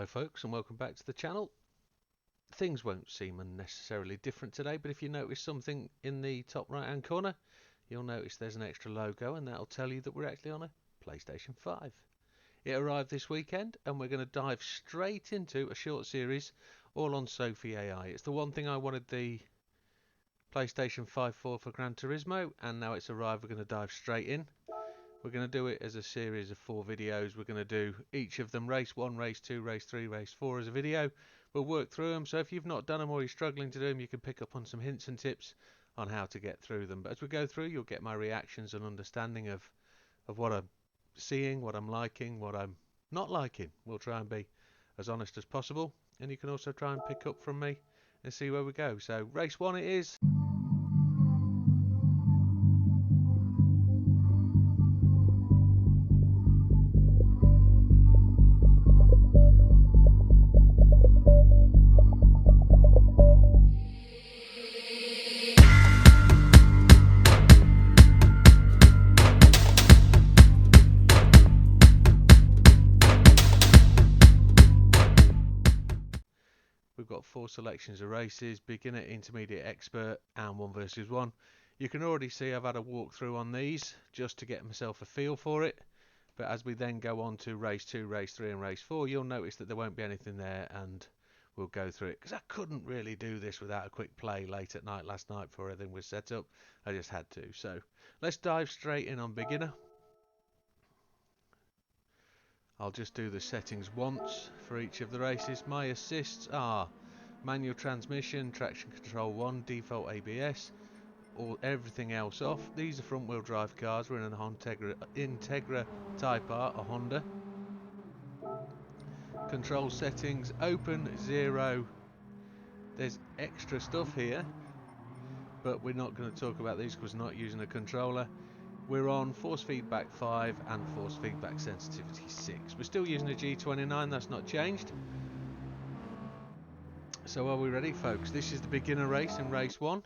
folks, and welcome back to the channel. Things won't seem unnecessarily different today, but if you notice something in the top right hand corner, you'll notice there's an extra logo, and that'll tell you that we're actually on a PlayStation 5. It arrived this weekend, and we're going to dive straight into a short series all on Sophy AI. It's the one thing I wanted the PlayStation 5 for Gran Turismo, and now it's arrived. We're going to dive straight in. We're going to do it as a series of 4 videos. We're going to do each of them, race 1, race 2, race 3, race 4 as a video. We'll work through them, so if you've not done them or you're struggling to do them, you can pick up on some hints and tips on how to get through them. But as we go through, you'll get my reactions and understanding of what I'm seeing, what I'm liking, what I'm not liking. We'll try and be as honest as possible, and you can also try and pick up from me and see where we go. So race 1 it is. We've got 4 selections of races: beginner, intermediate, expert, and 1 versus 1. You can already see I've had a walkthrough on these just to get myself a feel for it. But as we then go on to race 2, race 3, and race 4, you'll notice that there won't be anything there, and we'll go through it. Because I couldn't really do this without a quick play late at night last night before everything was set up. I just had to. So let's dive straight in on beginner. I'll just do the settings once for each of the races. My assists are manual transmission, traction control 1, default ABS, everything else off. These are front wheel drive cars. We're in an Integra Type R, a Honda. Control settings, open, 0. There's extra stuff here, but we're not going to talk about these because we're not using a controller. We're on force feedback 5 and force feedback sensitivity 6. We're still using a G29, that's not changed. So are we ready, folks? This is the beginner race in race 1.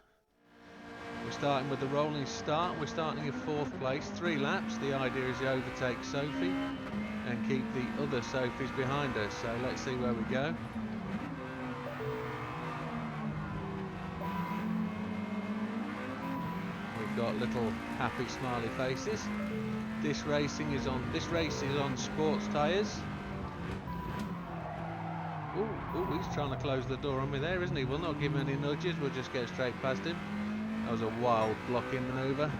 We're starting with the rolling start. We're starting in 4th place, 3 laps. The idea is to overtake Sophy and keep the other Sophys behind us. So let's see where we go. Got little happy smiley faces. This race is on sports tyres. Oh, he's trying to close the door on me there, isn't he? We'll not give him any nudges, we'll just go straight past him. That was a wild blocking manoeuvre.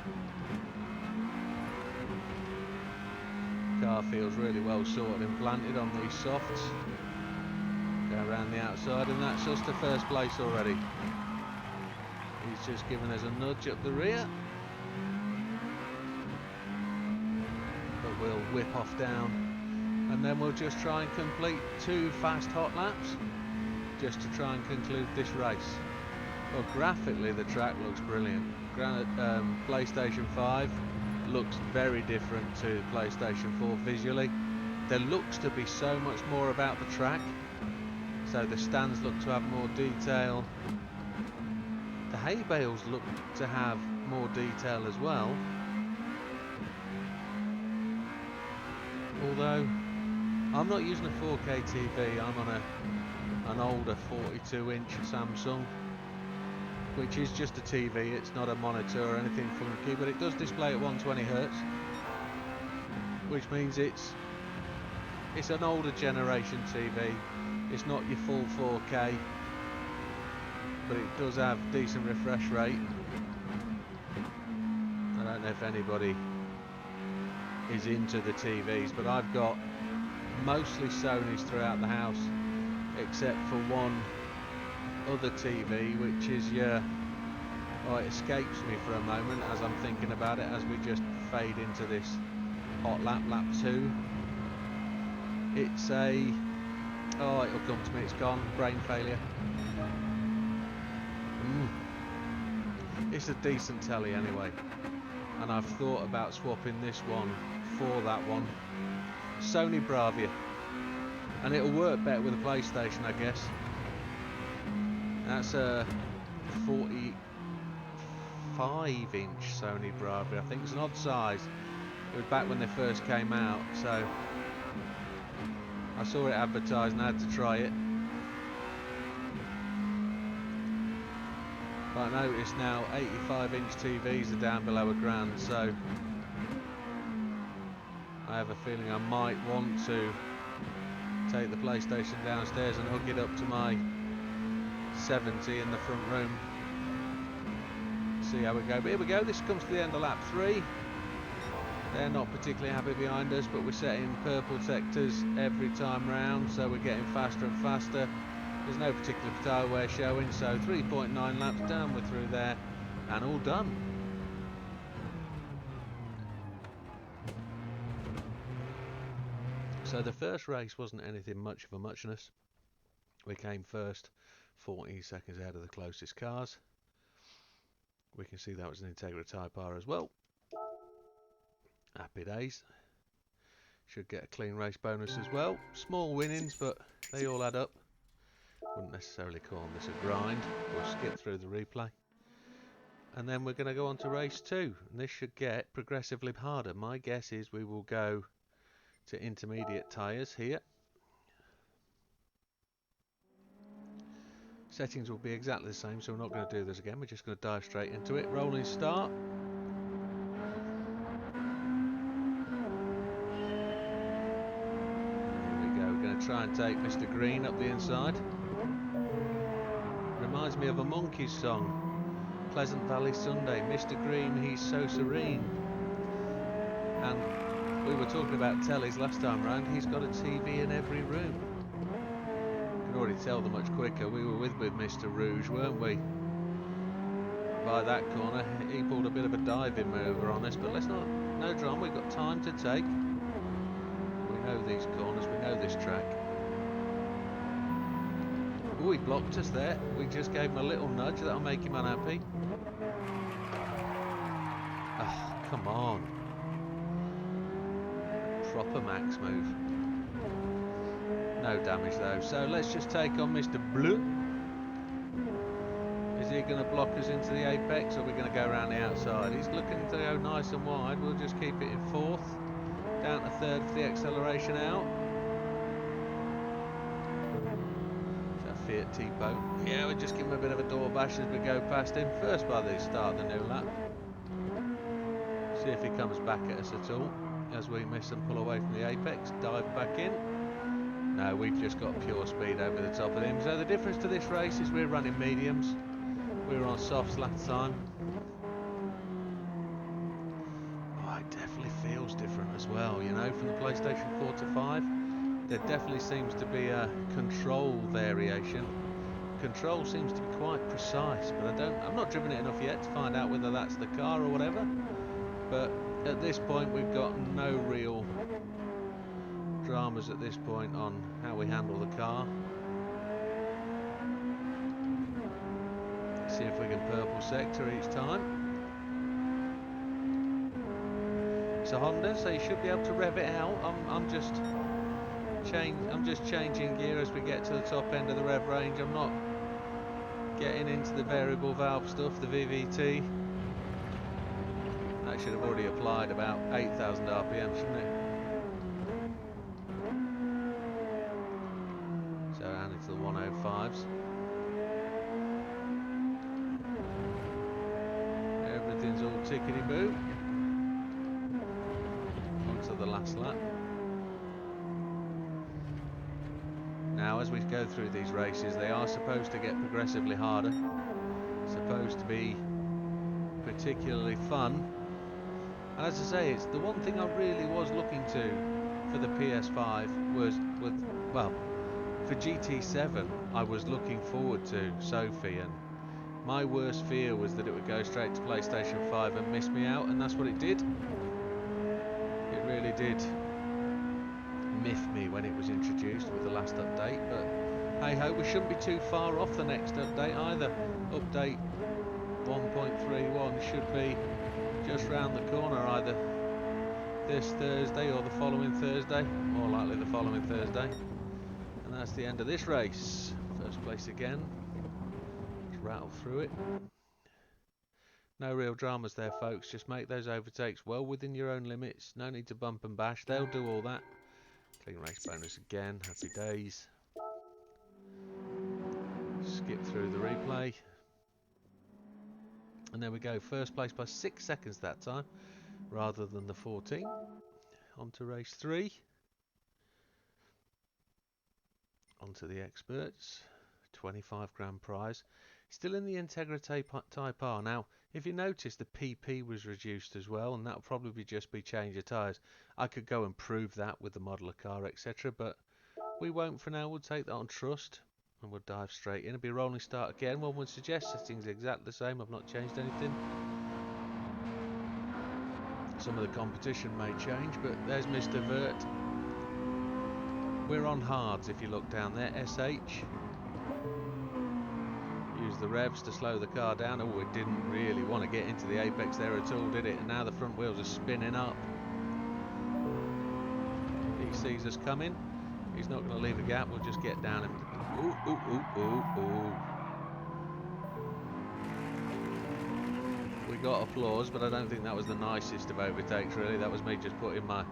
Car feels really well sorted and planted on these softs. Go around the outside, and that's us to first place already. He's just given us a nudge up the rear, but we'll whip off down, and then we'll just try and complete 2 fast hot laps just to try and conclude this race. Well, graphically the track looks brilliant. PlayStation 5 looks very different to PlayStation 4 visually. There looks to be so much more about the track, so the stands look to have more detail. The hay bales look to have more detail as well, although I'm not using a 4K TV, I'm on an older 42-inch Samsung, which is just a TV, it's not a monitor or anything funky, but it does display at 120Hz, which means it's an older generation TV. It's not your full 4K, but it does have decent refresh rate. I don't know if anybody is into the TVs, but I've got mostly Sonys throughout the house, except for one other TV, which is it escapes me for a moment as I'm thinking about it, as we just fade into this hot lap 2. It's it'll come to me, it's gone, brain failure. It's a decent telly anyway, and I've thought about swapping this one for that one. Sony Bravia, and it'll work better with a PlayStation, I guess. That's a 45-inch Sony Bravia. I think it's an odd size. It was back when they first came out, so I I saw it advertised and I had to try it. But I notice now 85-inch TVs are down below £1,000, so I have a feeling I might want to take the PlayStation downstairs and hook it up to my 70 in the front room. See how we go. But here we go, this comes to the end of lap 3. They're not particularly happy behind us, but we're setting purple sectors every time round, so we're getting faster and faster. There's no particular tyre wear showing, so 3.9 laps down, we're through there, and all done. So the first race wasn't anything much of a muchness. We came first, 40 seconds ahead of the closest cars. We can see that was an Integra Type R as well. Happy days. Should get a clean race bonus as well. Small winnings, but they all add up. Wouldn't necessarily call this a grind. We'll skip through the replay. And then we're going to go on to race 2. And this should get progressively harder. My guess is we will go to intermediate tyres here. Settings will be exactly the same, so we're not going to do this again. We're just going to dive straight into it. Rolling start. Here we go. We're going to try and take Mr. Green up the inside. Reminds me of a Monkeys song. Pleasant Valley Sunday. Mr. Green, he's so serene. And we were talking about tellies last time round. He's got a TV in every room. You can already tell them much quicker. We were with Mr. Rouge, weren't we? By that corner, he pulled a bit of a diving maneuver on us, but let's not, no drama. We've got time to take. We know these corners. We know this track. Oh, he blocked us there. We just gave him a little nudge. That'll make him unhappy. Oh, come on. Proper max move. No damage though. So let's just take on Mr. Blue. Is he going to block us into the apex, or are we going to go around the outside? He's looking to go nice and wide. We'll just keep it in 4th. Down to 3rd for the acceleration out. Fiat T-Bone. Yeah, we'll just give him a bit of a door bash as we go past him. First by the start of the new lap. See if he comes back at us at all. As we miss and pull away from the apex, dive back in. No, we've just got pure speed over the top of him. So the difference to this race is we're running mediums. We were on softs last time. Oh, it definitely feels different as well, you know, from the PlayStation 4 to 5. There definitely seems to be a control variation. Control seems to be quite precise, but I've not driven it enough yet to find out whether that's the car or whatever. But at this point we've got no real dramas at this point on how we handle the car. See if we can purple sector each time. It's a Honda, so you should be able to rev it out. I'm just changing gear as we get to the top end of the rev range. I'm not getting into the variable valve stuff, the VVT. That should have already applied about 8,000 RPM, shouldn't it? So down into the 105s. Everything's all tickety-boo. On to the last lap. Now, as we go through these races, they are supposed to get progressively harder. Supposed to be particularly fun. And as I say, it's the one thing I really was looking to for the PS5 was well, for GT7, I was looking forward to Sophy, and my worst fear was that it would go straight to PlayStation 5 and miss me out, and that's what it did. It really did miff me when it was introduced with the last update, but hey ho, we shouldn't be too far off the next update either. Update 1.31 should be just round the corner, either this Thursday or the following Thursday, more likely the following Thursday. And that's the end of this race. First place again. Let's rattle through it. No real dramas there, folks. Just make those overtakes well within your own limits. No need to bump and bash. They'll do all that. Clean race bonus again, happy days. Skip through the replay. And there we go, first place by 6 seconds that time, rather than the 14. On to race 3. On to the experts. 25 grand prize. Still in the Integrity Type R. Now, if you notice, the PP was reduced as well, and that'll probably just be change of tyres. I could go and prove that with the model of car, etc., but we won't for now. We'll take that on trust, and we'll dive straight in. It'll be a rolling start again. One would suggest settings are exactly the same. I've not changed anything. Some of the competition may change, but there's Mr. Vert. We're on hards if you look down there. SH. Use the revs to slow the car down. Oh, it didn't really want to get into the apex there at all, did it? And now the front wheels are spinning up. He sees us coming. He's not going to leave a gap. We'll just get down him. Ooh, ooh, ooh, ooh, ooh. We got applause, but I don't think that was the nicest of overtakes, really. That was me just putting my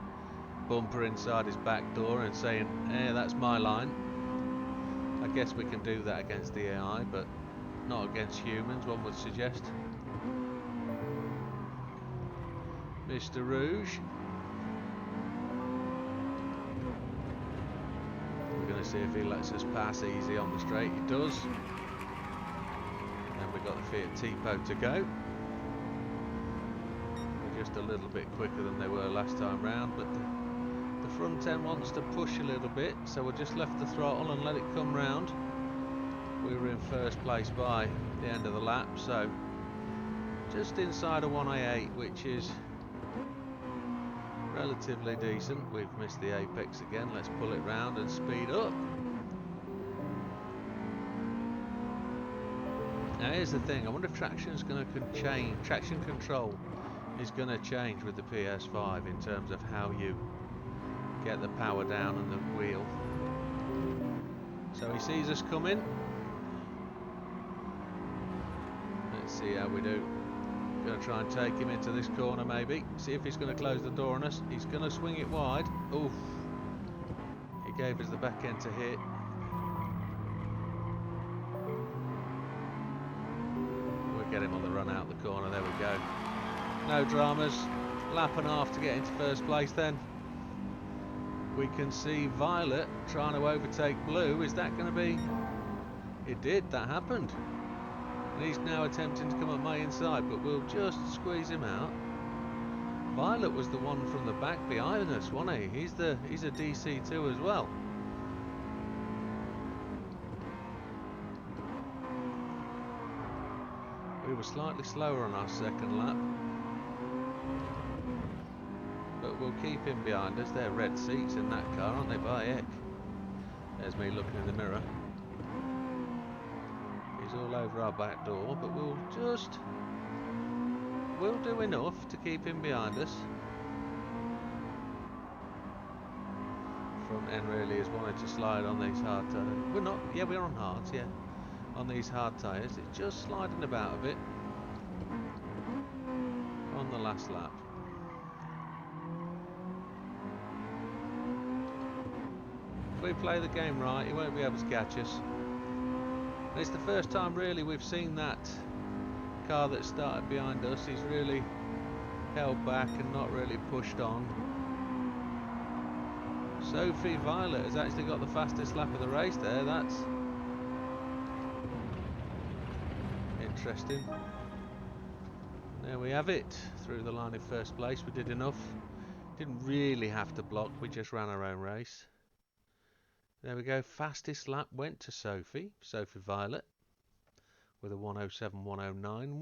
bumper inside his back door and saying, that's my line. I guess we can do that against the AI, but not against humans, one would suggest. Mr. Rouge. We're going to see if he lets us pass easy on the straight. He does. And then we've got the Fiat Tipo to go. We're just a little bit quicker than they were last time round, but the front end wants to push a little bit, so we'll just left the throttle and let it come round. We were in first place by the end of the lap, so just inside a 1A8, which is relatively decent. We've missed the apex again. Let's pull it round and speed up. Now here's the thing, I wonder if traction's going to change. Traction control is going to change with the PS5 in terms of how you get the power down and the wheel. So he sees us coming. Let's see how we do. Going to try and take him into this corner maybe. See if he's going to close the door on us. He's going to swing it wide. Oof. He gave us the back end to hit. We'll get him on the run out the corner. There we go. No dramas. Lap and a half to get into first place then. We can see Violet trying to overtake Blue. Is that going to be... It did. That happened. And he's now attempting to come up my inside, but we'll just squeeze him out. Violet was the one from the back behind us, wasn't he? He's a DC2 as well. We were slightly slower on our second lap, but we'll keep him behind us. They're red seats in that car, aren't they, by heck? There's me looking in the mirror. He's all over our back door, but we'll do enough to keep him behind us. Front end really is wanting to slide on these hard tyres. We're not, yeah, we're on hards, yeah. On these hard tyres, it's just sliding about a bit on the last lap. If we play the game right, he won't be able to catch us. And it's the first time really we've seen that car that started behind us. He's really held back and not really pushed on. Sophy Violet has actually got the fastest lap of the race there. That's interesting. There we have it. Through the line in first place. We did enough. Didn't really have to block. We just ran our own race. There we go. Fastest lap went to Sophy Violet, with a 107.109.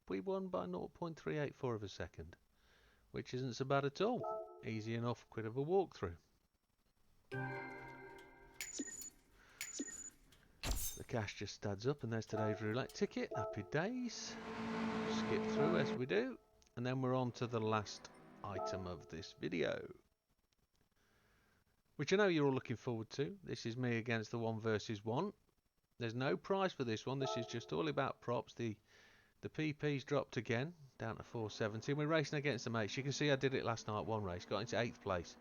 We won by 0.384 of a second, which isn't so bad at all. Easy enough, quick of a walkthrough. The cash just adds up, and there's today's roulette ticket. Happy days. Skip through as we do, and then we're on to the last item of this video, which I know you're all looking forward to. This is me against the 1 versus 1. There's no prize for this one. This is just all about props. The PP's dropped again, down to 470. We're racing against the mates. You can see I did it last night, one race. Got into 8th place.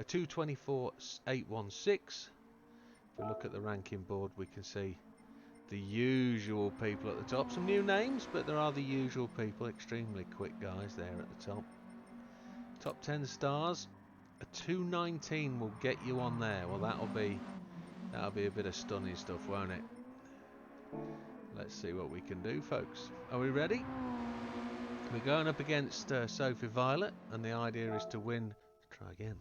a 224.816. If we look at the ranking board, we can see the usual people at the top. Some new names, but there are the usual people. Extremely quick guys there at the top. Top 10 stars. A 219 will get you on there. Well, that'll be a bit of stunning stuff, won't it? Let's see what we can do, folks. Are we ready? We're going up against Sophie Violet, and the idea is to win. Let's try again.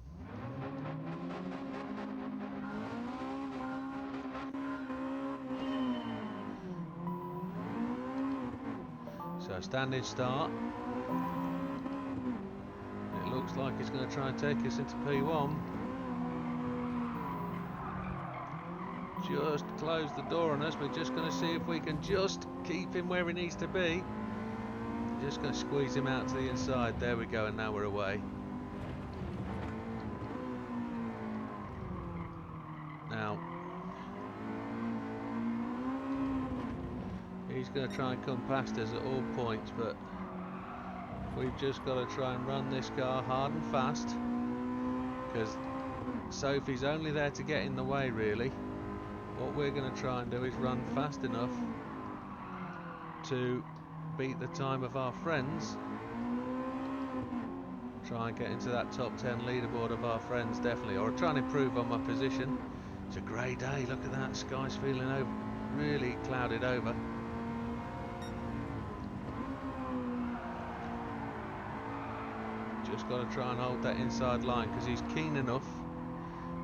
So standing start. It looks like it's going to try and take us into P1. Just close the door on us. We're just going to see if we can just keep him where he needs to be. Just going to squeeze him out to the inside. There we go, and now we're away. Now, he's going to try and come past us at all points, but we've just got to try and run this car hard and fast, because Sophie's only there to get in the way, really. What we're going to try and do is run fast enough to beat the time of our friends. Try and get into that top 10 leaderboard of our friends, definitely, or try and improve on my position. It's a grey day, look at that, sky's feeling really clouded over. Just got to try and hold that inside line, because he's keen enough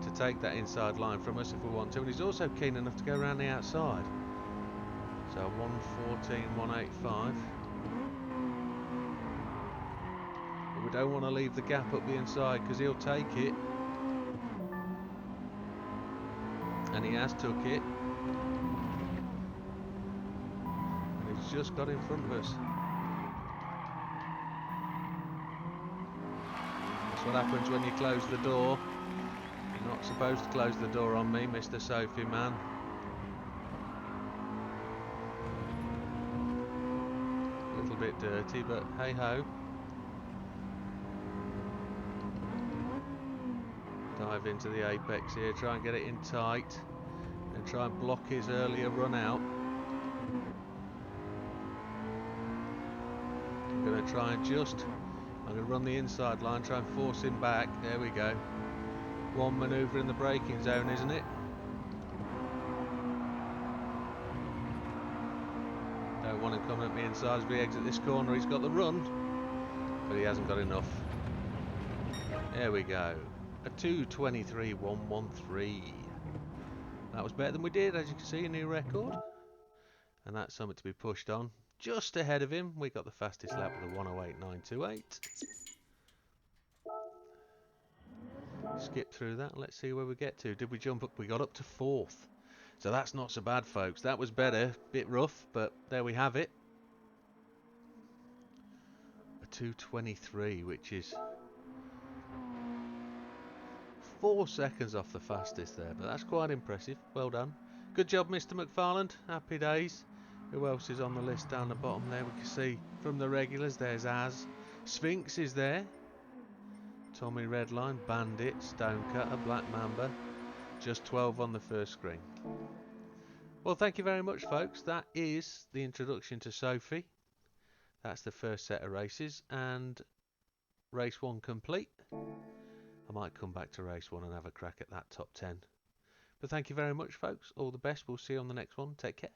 to take that inside line from us if we want to, and he's also keen enough to go around the outside. So 114.185. But we don't want to leave the gap up the inside, because he'll take it, and he has took it, and he's just got in front of us. That's what happens when you close the door. You're not supposed to close the door on me, Mr. Sophie man. A little bit dirty, but hey ho. Dive into the apex here, try and get it in tight, and try and block his earlier run out. I'm going to try and I'm going to run the inside line, try and force him back. There we go. One manoeuvre in the braking zone, isn't it? Don't want him coming at me inside as we exit this corner. He's got the run, but he hasn't got enough. There we go. A 2:23.113. That was better than we did, as you can see, a new record. And that's something to be pushed on. Just ahead of him, we got the fastest lap with a 1:08.928. Skip through that, let's see where we get to. Did we jump up? We got up to 4th. So that's not so bad, folks. That was better. Bit rough, but there we have it. A 2:23, which is 4 seconds off the fastest there, but that's quite impressive. Well done. Good job, Mr. McFarland. Happy days. Who else is on the list down the bottom there? We can see from the regulars, there's Az. Sphinx is there. Tommy Redline, Bandit, Stonecutter, Black Mamba. Just 12 on the first screen. Well, thank you very much, folks. That is the introduction to Sophie. That's the first set of races, and race 1 complete. I might come back to race 1 and have a crack at that top 10. But thank you very much, folks. All the best. We'll see you on the next one. Take care.